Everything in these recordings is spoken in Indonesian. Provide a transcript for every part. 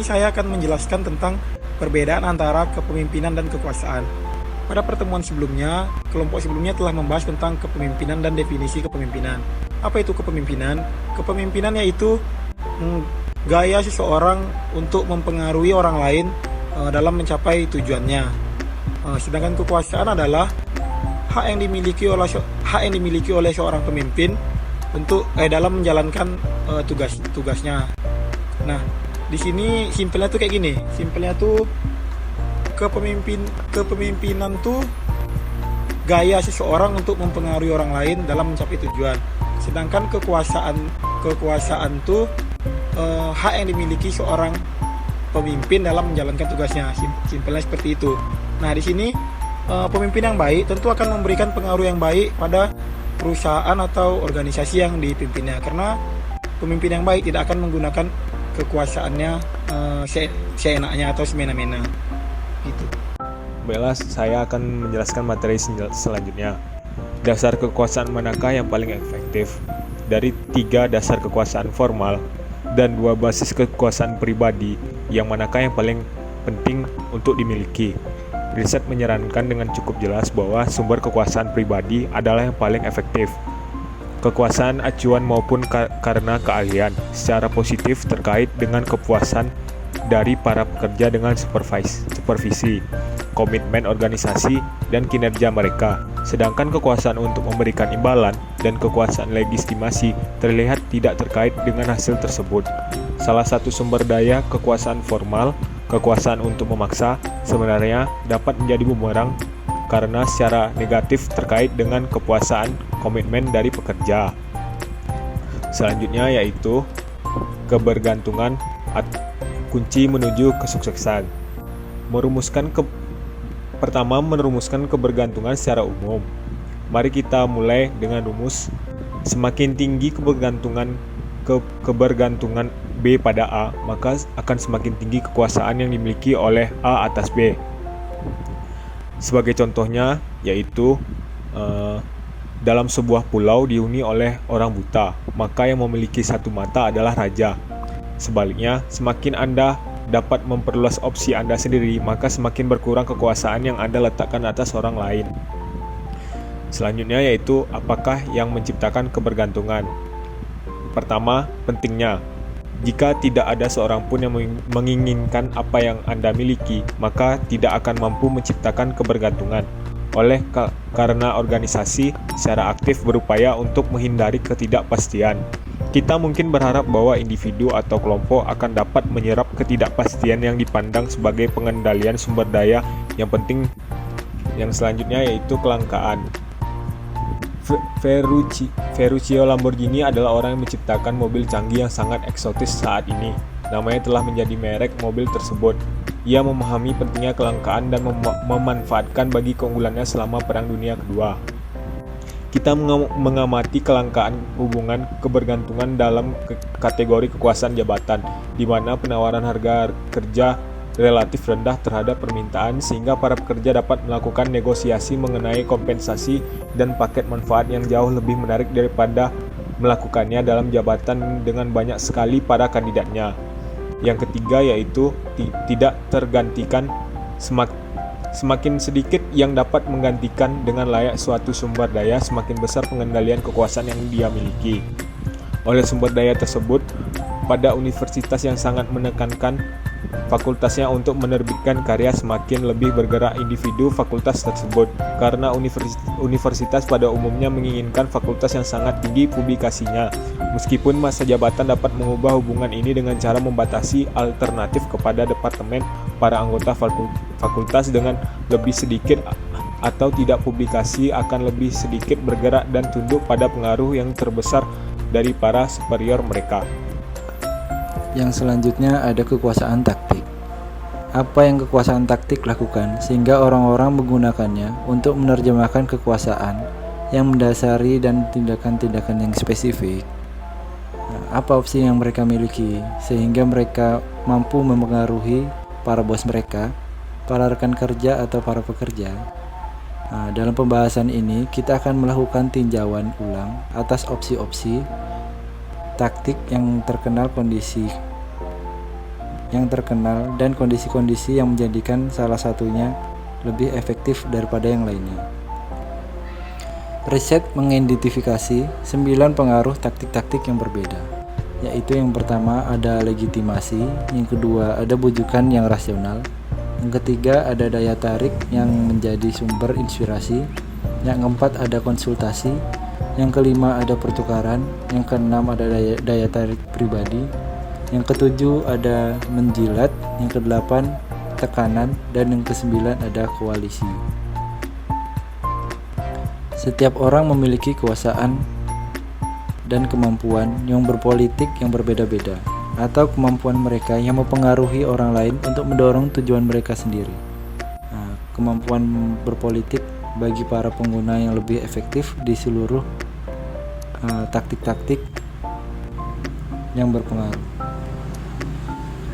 sini saya akan menjelaskan tentang perbedaan antara kepemimpinan dan kekuasaan. Pada pertemuan sebelumnya, kelompok sebelumnya telah membahas tentang kepemimpinan dan definisi kepemimpinan. Apa itu kepemimpinan? Kepemimpinan yaitu gaya seseorang untuk mempengaruhi orang lain dalam mencapai tujuannya. Sedangkan kekuasaan adalah hak yang dimiliki oleh seorang pemimpin untuk dalam menjalankan tugasnya. Nah, di sini simpelnya tuh kayak gini. Simpelnya tuh kepemimpinan tuh gaya seseorang untuk mempengaruhi orang lain dalam mencapai tujuan. Sedangkan kekuasaan tuh hak yang dimiliki seorang pemimpin dalam menjalankan tugasnya. Simpelnya seperti itu. Nah, di sini pemimpin yang baik tentu akan memberikan pengaruh yang baik pada perusahaan atau organisasi yang dipimpinnya, karena pemimpin yang baik tidak akan menggunakan kekuasaannya seenaknya atau semena-mena gitu. Baiklah, saya akan menjelaskan materi selanjutnya. Dasar kekuasaan manakah yang paling efektif? Dari 3 dasar kekuasaan formal dan 2 basis kekuasaan pribadi, yang manakah yang paling penting untuk dimiliki? Riset menyarankan dengan cukup jelas bahwa sumber kekuasaan pribadi adalah yang paling efektif. Kekuasaan acuan maupun karena keahlian secara positif terkait dengan kepuasan dari para pekerja dengan supervisi, komitmen organisasi, dan kinerja mereka. Sedangkan kekuasaan untuk memberikan imbalan dan kekuasaan legitimasi terlihat tidak terkait dengan hasil tersebut. Salah satu sumber daya kekuasaan formal, kekuasaan untuk memaksa, sebenarnya dapat menjadi bumerang karena secara negatif terkait dengan kepuasan komitmen dari pekerja. Selanjutnya yaitu kebergantungan kunci menuju kesuksesan. Pertama, merumuskan kebergantungan secara umum. Mari kita mulai dengan rumus. Semakin tinggi kebergantungan B pada A, maka akan semakin tinggi kekuasaan yang dimiliki oleh A atas B. Sebagai contohnya yaitu dalam sebuah pulau dihuni oleh orang buta, maka yang memiliki satu mata adalah raja. Sebaliknya, semakin Anda dapat memperluas opsi Anda sendiri, maka semakin berkurang kekuasaan yang Anda letakkan atas orang lain. Selanjutnya yaitu apakah yang menciptakan kebergantungan. Pertama, pentingnya. Jika tidak ada seorang pun yang menginginkan apa yang Anda miliki, maka tidak akan mampu menciptakan kebergantungan. Karena organisasi secara aktif berupaya untuk menghindari ketidakpastian. Kita mungkin berharap bahwa individu atau kelompok akan dapat menyerap ketidakpastian yang dipandang sebagai pengendalian sumber daya yang penting. Yang selanjutnya yaitu kelangkaan. Ferruccio Lamborghini adalah orang yang menciptakan mobil canggih yang sangat eksotis saat ini. Namanya telah menjadi merek mobil tersebut. Ia memahami pentingnya kelangkaan dan memanfaatkan bagi keunggulannya selama Perang Dunia Kedua. Kita mengamati kelangkaan hubungan kebergantungan dalam kategori kekuasaan jabatan, di mana penawaran harga kerja relatif rendah terhadap permintaan, sehingga para pekerja dapat melakukan negosiasi mengenai kompensasi dan paket manfaat yang jauh lebih menarik daripada melakukannya dalam jabatan dengan banyak sekali para kandidatnya. Yang ketiga yaitu tidak tergantikan. Semakin sedikit yang dapat menggantikan dengan layak suatu sumber daya, semakin besar pengendalian kekuasaan yang dia miliki oleh sumber daya tersebut. Pada universitas yang sangat menekankan fakultasnya untuk menerbitkan karya, semakin lebih bergerak individu fakultas tersebut, karena universitas pada umumnya menginginkan fakultas yang sangat tinggi publikasinya. Meskipun masa jabatan dapat mengubah hubungan ini dengan cara membatasi alternatif kepada departemen, para anggota fakultas dengan lebih sedikit atau tidak publikasi akan lebih sedikit bergerak dan tunduk pada pengaruh yang terbesar dari para superior mereka. Yang selanjutnya ada kekuasaan taktik. Apa yang kekuasaan taktik lakukan sehingga orang-orang menggunakannya untuk menerjemahkan kekuasaan yang mendasari dan tindakan-tindakan yang spesifik. Apa opsi yang mereka miliki sehingga mereka mampu mempengaruhi para bos mereka, para rekan kerja atau para pekerja. Dalam pembahasan ini kita akan melakukan tinjauan ulang atas opsi-opsi taktik yang terkenal kondisi yang terkenal dan kondisi-kondisi yang menjadikan salah satunya lebih efektif daripada yang lainnya. Riset mengidentifikasi 9 pengaruh taktik-taktik yang berbeda, yaitu yang pertama ada legitimasi, yang kedua ada bujukan yang rasional, yang ketiga ada daya tarik yang menjadi sumber inspirasi, yang keempat ada konsultasi, yang kelima ada pertukaran, yang keenam ada daya tarik pribadi, yang ketujuh ada menjilat, yang kedelapan tekanan, dan yang kesembilan ada koalisi. Setiap orang memiliki kekuasaan dan kemampuan yang berpolitik yang berbeda-beda, atau kemampuan mereka yang mempengaruhi orang lain untuk mendorong tujuan mereka sendiri. Kemampuan berpolitik bagi para pengguna yang lebih efektif di seluruh taktik-taktik yang berpengaruh.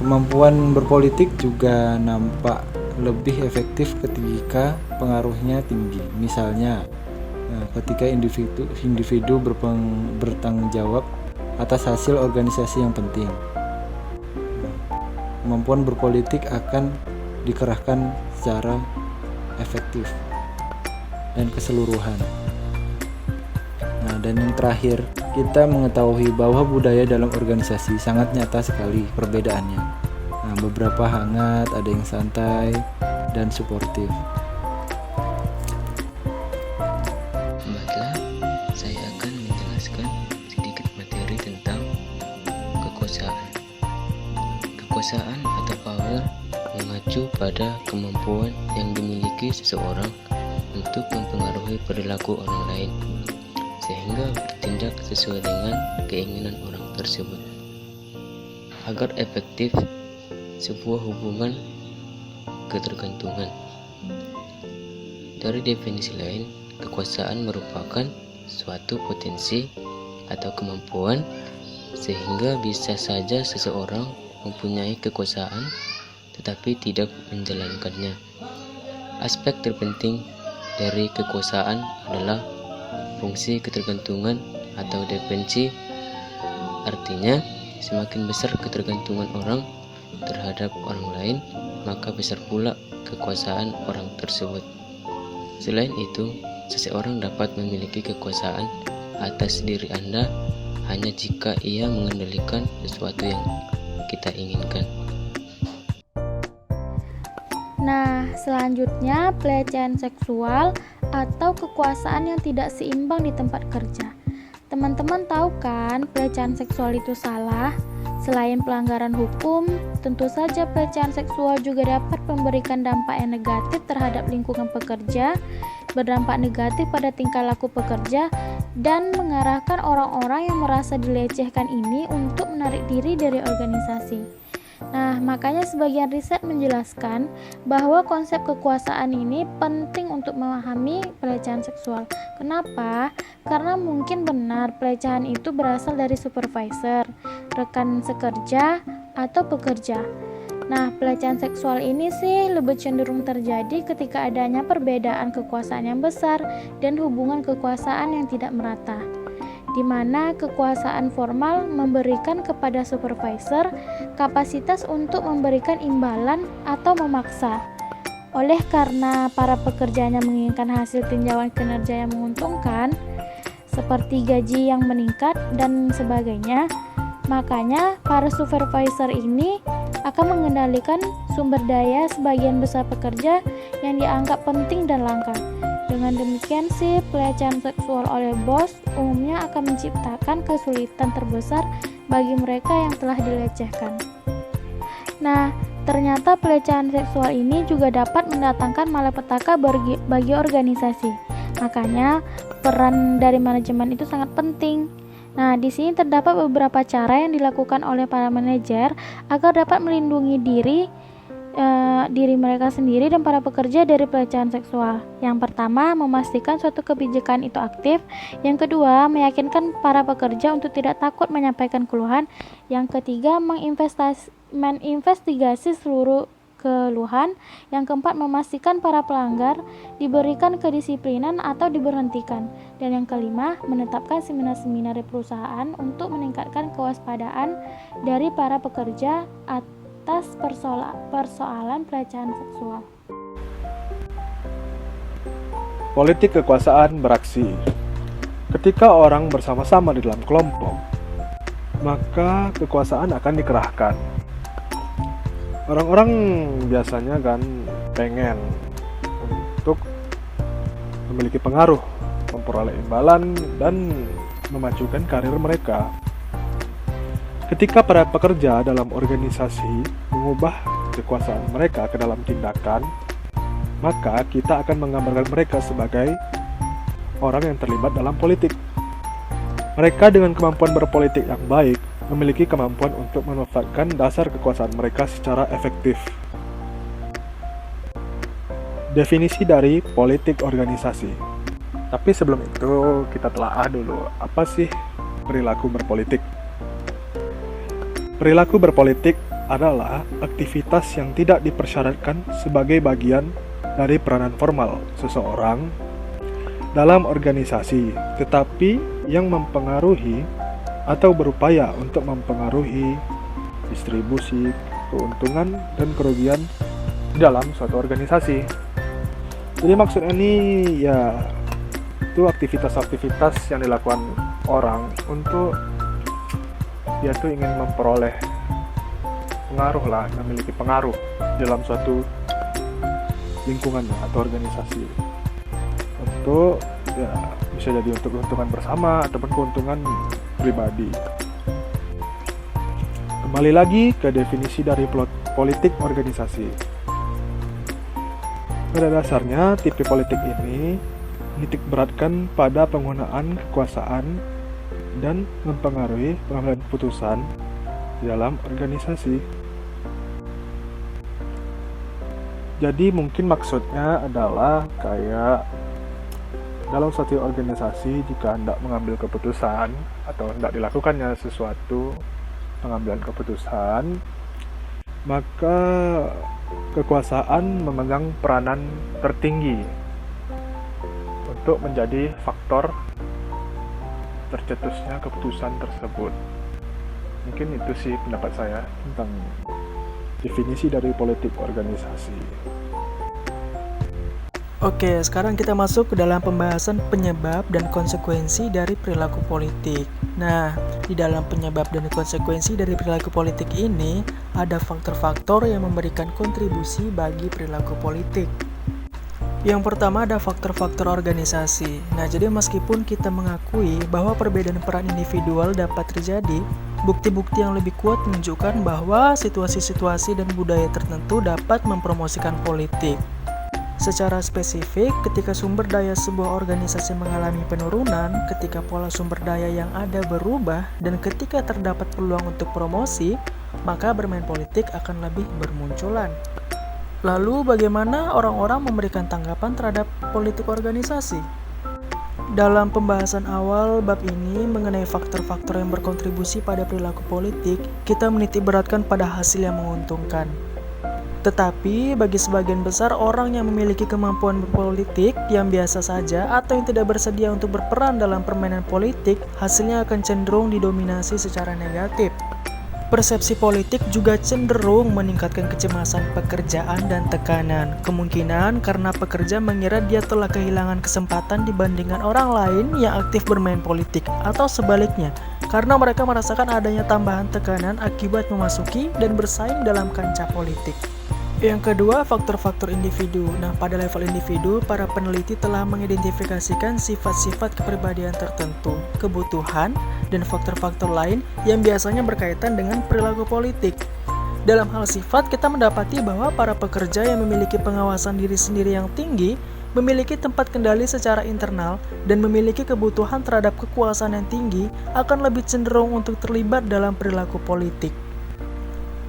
Kemampuan berpolitik juga nampak lebih efektif ketika pengaruhnya tinggi. Misalnya, ketika individu bertanggung jawab atas hasil organisasi yang penting. Kemampuan berpolitik akan dikerahkan secara efektif dan keseluruhan. Dan yang terakhir, kita mengetahui bahwa budaya dalam organisasi sangat nyata sekali perbedaannya. Beberapa hangat, ada yang santai dan suportif. Baiklah, saya akan menjelaskan sedikit materi tentang kekuasaan. Kekuasaan atau power mengacu pada kemampuan yang dimiliki seseorang untuk mempengaruhi perilaku orang lain, sehingga bertindak sesuai dengan keinginan orang tersebut. Agar efektif, sebuah hubungan ketergantungan. Dari definisi lain, kekuasaan merupakan suatu potensi atau kemampuan sehingga bisa saja seseorang mempunyai kekuasaan tetapi tidak menjalankannya. Aspek terpenting dari kekuasaan adalah fungsi ketergantungan atau dependensi. Artinya, semakin besar ketergantungan orang terhadap orang lain, maka besar pula kekuasaan orang tersebut. Selain itu, seseorang dapat memiliki kekuasaan atas diri Anda hanya jika ia mengendalikan sesuatu yang kita inginkan. Nah, selanjutnya pelecehan seksual atau kekuasaan yang tidak seimbang di tempat kerja. Teman-teman tahu kan pelecehan seksual itu salah? Selain pelanggaran hukum, tentu saja pelecehan seksual juga dapat memberikan dampak yang negatif terhadap lingkungan pekerja, berdampak negatif pada tingkah laku pekerja, dan mengarahkan orang-orang yang merasa dilecehkan ini untuk menarik diri dari organisasi. Nah, makanya sebagian riset menjelaskan bahwa konsep kekuasaan ini penting untuk memahami pelecehan seksual. Kenapa? Karena mungkin benar pelecehan itu berasal dari supervisor, rekan sekerja, atau pekerja. Nah, pelecehan seksual ini sih lebih cenderung terjadi ketika adanya perbedaan kekuasaan yang besar dan hubungan kekuasaan yang tidak merata, di mana kekuasaan formal memberikan kepada supervisor kapasitas untuk memberikan imbalan atau memaksa. Oleh karena para pekerjanya menginginkan hasil tinjauan kinerja yang menguntungkan, seperti gaji yang meningkat dan sebagainya, makanya para supervisor ini akan mengendalikan sumber daya sebagian besar pekerja yang dianggap penting dan langka. Dengan demikian sih, pelecehan seksual oleh bos umumnya akan menciptakan kesulitan terbesar bagi mereka yang telah dilecehkan. Nah, ternyata pelecehan seksual ini juga dapat mendatangkan malapetaka bagi organisasi. Makanya, peran dari manajemen itu sangat penting. Nah, di sini terdapat beberapa cara yang dilakukan oleh para manajer agar dapat melindungi diri mereka sendiri dan para pekerja dari pelecehan seksual. Yang pertama, memastikan suatu kebijakan itu aktif. Yang kedua, meyakinkan para pekerja untuk tidak takut menyampaikan keluhan. Yang ketiga, menginvestigasi seluruh keluhan. Yang keempat, memastikan para pelanggar diberikan kedisiplinan atau diberhentikan. Dan yang kelima, menetapkan seminar-seminar di perusahaan untuk meningkatkan kewaspadaan dari para pekerja atas persoalan pelecehan seksual. Politik kekuasaan beraksi. Ketika orang bersama-sama di dalam kelompok, maka kekuasaan akan dikerahkan. Orang-orang biasanya kan pengen untuk memiliki pengaruh, memperoleh imbalan, dan memajukan karir mereka. Ketika para pekerja dalam organisasi mengubah kekuasaan mereka ke dalam tindakan, maka kita akan menggambarkan mereka sebagai orang yang terlibat dalam politik. Mereka dengan kemampuan berpolitik yang baik memiliki kemampuan untuk memanfaatkan dasar kekuasaan mereka secara efektif. Definisi dari politik organisasi. Tapi sebelum itu kita telaah dulu, apa sih perilaku berpolitik? Perilaku berpolitik adalah aktivitas yang tidak dipersyaratkan sebagai bagian dari peranan formal seseorang dalam organisasi, tetapi yang mempengaruhi atau berupaya untuk mempengaruhi distribusi keuntungan dan kerugian di dalam suatu organisasi. Jadi maksudnya ini ya itu aktivitas-aktivitas yang dilakukan orang untuk dia tuh ingin memperoleh pengaruh lah, memiliki pengaruh dalam suatu lingkungan atau organisasi. Untuk ya bisa jadi untuk keuntungan bersama ataupun keuntungan pribadi. Kembali lagi ke definisi dari politik organisasi. Pada dasarnya, tipe politik ini menitik beratkan pada penggunaan kekuasaan dan mempengaruhi pengambilan keputusan di dalam organisasi. Jadi mungkin maksudnya adalah kayak dalam suatu organisasi jika hendak mengambil keputusan atau hendak dilakukannya sesuatu pengambilan keputusan, maka kekuasaan memegang peranan tertinggi untuk menjadi faktor tercetusnya keputusan tersebut. Mungkin itu sih pendapat saya tentang definisi dari politik organisasi. Oke, sekarang kita masuk ke dalam pembahasan penyebab dan konsekuensi dari perilaku politik. Nah, di dalam penyebab dan konsekuensi dari perilaku politik ini, ada faktor-faktor yang memberikan kontribusi bagi perilaku politik. Yang pertama ada faktor-faktor organisasi. Nah, jadi meskipun kita mengakui bahwa perbedaan peran individual dapat terjadi, bukti-bukti yang lebih kuat menunjukkan bahwa situasi-situasi dan budaya tertentu dapat mempromosikan politik. Secara spesifik, ketika sumber daya sebuah organisasi mengalami penurunan, ketika pola sumber daya yang ada berubah, dan ketika terdapat peluang untuk promosi, maka bermain politik akan lebih bermunculan. Lalu bagaimana orang-orang memberikan tanggapan terhadap politik organisasi? Dalam pembahasan awal bab ini mengenai faktor-faktor yang berkontribusi pada perilaku politik, kita menitik beratkan pada hasil yang menguntungkan. Tetapi bagi sebagian besar orang yang memiliki kemampuan berpolitik yang biasa saja atau yang tidak bersedia untuk berperan dalam permainan politik, hasilnya akan cenderung didominasi secara negatif. Persepsi politik juga cenderung meningkatkan kecemasan pekerjaan dan tekanan. Kemungkinan karena pekerja mengira dia telah kehilangan kesempatan dibandingkan orang lain yang aktif bermain politik, atau sebaliknya, karena mereka merasakan adanya tambahan tekanan akibat memasuki dan bersaing dalam kancah politik. Yang kedua, faktor-faktor individu. Nah, pada level individu, para peneliti telah mengidentifikasikan sifat-sifat kepribadian tertentu, kebutuhan, dan faktor-faktor lain yang biasanya berkaitan dengan perilaku politik. Dalam hal sifat, kita mendapati bahwa para pekerja yang memiliki pengawasan diri sendiri yang tinggi, memiliki tempat kendali secara internal, dan memiliki kebutuhan terhadap kekuasaan yang tinggi akan lebih cenderung untuk terlibat dalam perilaku politik.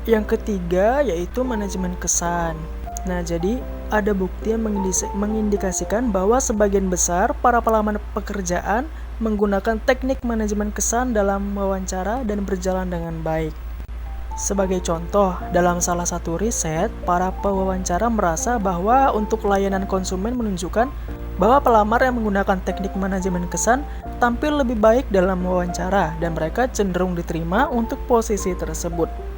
Yang ketiga yaitu manajemen kesan. Nah, jadi ada bukti yang mengindikasikan bahwa sebagian besar para pelamar pekerjaan menggunakan teknik manajemen kesan dalam wawancara dan berjalan dengan baik. Sebagai contoh, dalam salah satu riset, para pewawancara merasa bahwa untuk layanan konsumen menunjukkan bahwa pelamar yang menggunakan teknik manajemen kesan tampil lebih baik dalam wawancara dan mereka cenderung diterima untuk posisi tersebut.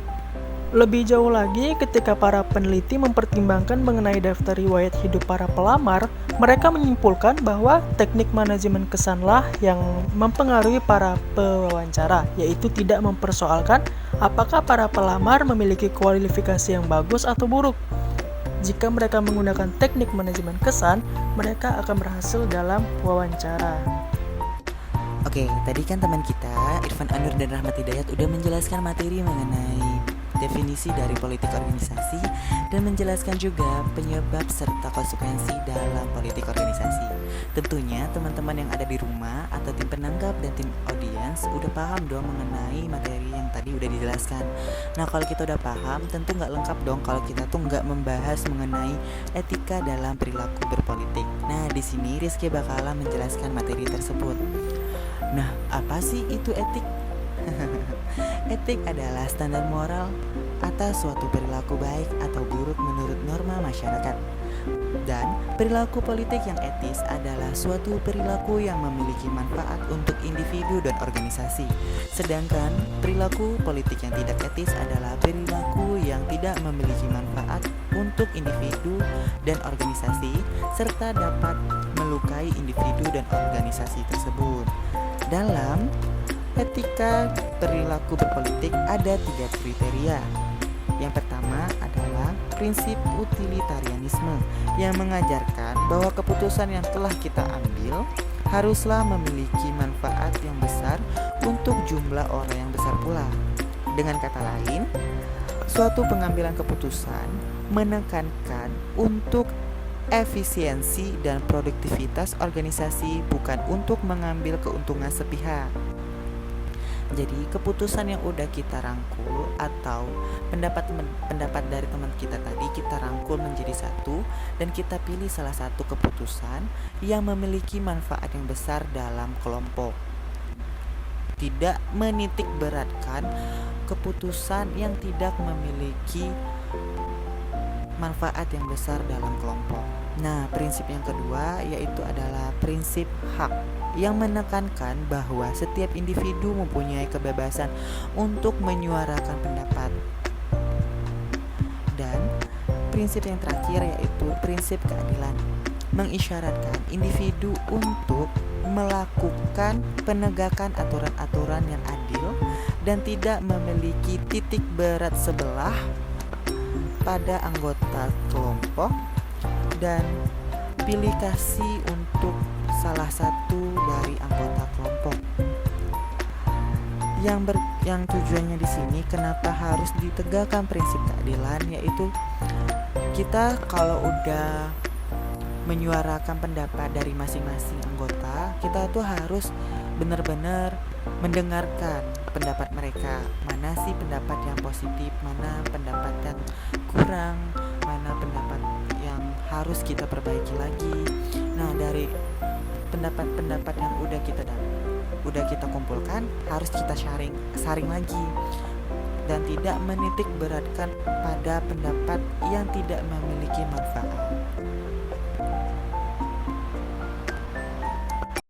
Lebih jauh lagi, ketika para peneliti mempertimbangkan mengenai daftar riwayat hidup para pelamar, mereka menyimpulkan bahwa teknik manajemen kesanlah yang mempengaruhi para pewawancara, yaitu tidak mempersoalkan apakah para pelamar memiliki kualifikasi yang bagus atau buruk. Jika mereka menggunakan teknik manajemen kesan, mereka akan berhasil dalam wawancara. Oke, tadi kan teman kita, Irfan Anur dan Rahmat Hidayat udah menjelaskan materi mengenai definisi dari politik organisasi dan menjelaskan juga penyebab serta konsekuensi dalam politik organisasi. Tentunya teman-teman yang ada di rumah atau tim penanggap dan tim audiens udah paham dong mengenai materi yang tadi udah dijelaskan. Nah, kalau kita udah paham, tentu nggak lengkap dong kalau kita tuh nggak membahas mengenai etika dalam perilaku berpolitik. Nah, di sini Rizky bakalan menjelaskan materi tersebut. Nah, apa sih itu etik? Etik adalah standar moral atas suatu perilaku baik atau buruk menurut norma masyarakat. Dan perilaku politik yang etis adalah suatu perilaku yang memiliki manfaat untuk individu dan organisasi. Sedangkan perilaku politik yang tidak etis adalah perilaku yang tidak memiliki manfaat untuk individu dan organisasi serta dapat melukai individu dan organisasi tersebut. Dalam etika perilaku berpolitik ada 3 kriteria. Yang pertama adalah prinsip utilitarianisme yang mengajarkan bahwa keputusan yang telah kita ambil haruslah memiliki manfaat yang besar untuk jumlah orang yang besar pula. Dengan kata lain, suatu pengambilan keputusan menekankan untuk efisiensi dan produktivitas organisasi, bukan untuk mengambil keuntungan sepihak. Jadi keputusan yang udah kita rangkul atau pendapat dari teman kita tadi kita rangkul menjadi satu dan kita pilih salah satu keputusan yang memiliki manfaat yang besar dalam kelompok. Tidak menitik beratkan keputusan yang tidak memiliki manfaat yang besar dalam kelompok. Nah, prinsip yang kedua yaitu adalah prinsip hak yang menekankan bahwa setiap individu mempunyai kebebasan untuk menyuarakan pendapat. Dan prinsip yang terakhir yaitu prinsip keadilan, mengisyaratkan individu untuk melakukan penegakan aturan-aturan yang adil dan tidak memiliki titik berat sebelah pada anggota kelompok dan pilih kasih untuk salah satu dari anggota kelompok. Yang tujuannya di sini kenapa harus ditegakkan prinsip keadilan, yaitu kita kalau udah menyuarakan pendapat dari masing-masing anggota, kita tuh harus benar-benar mendengarkan pendapat mereka. Mana sih pendapat yang positif, mana pendapat yang kurang, mana pendapat yang harus kita perbaiki lagi. Nah, dari pendapat-pendapat yang udah kita kumpulkan harus kita saring lagi dan tidak menitik beratkan pada pendapat yang tidak memiliki manfaat.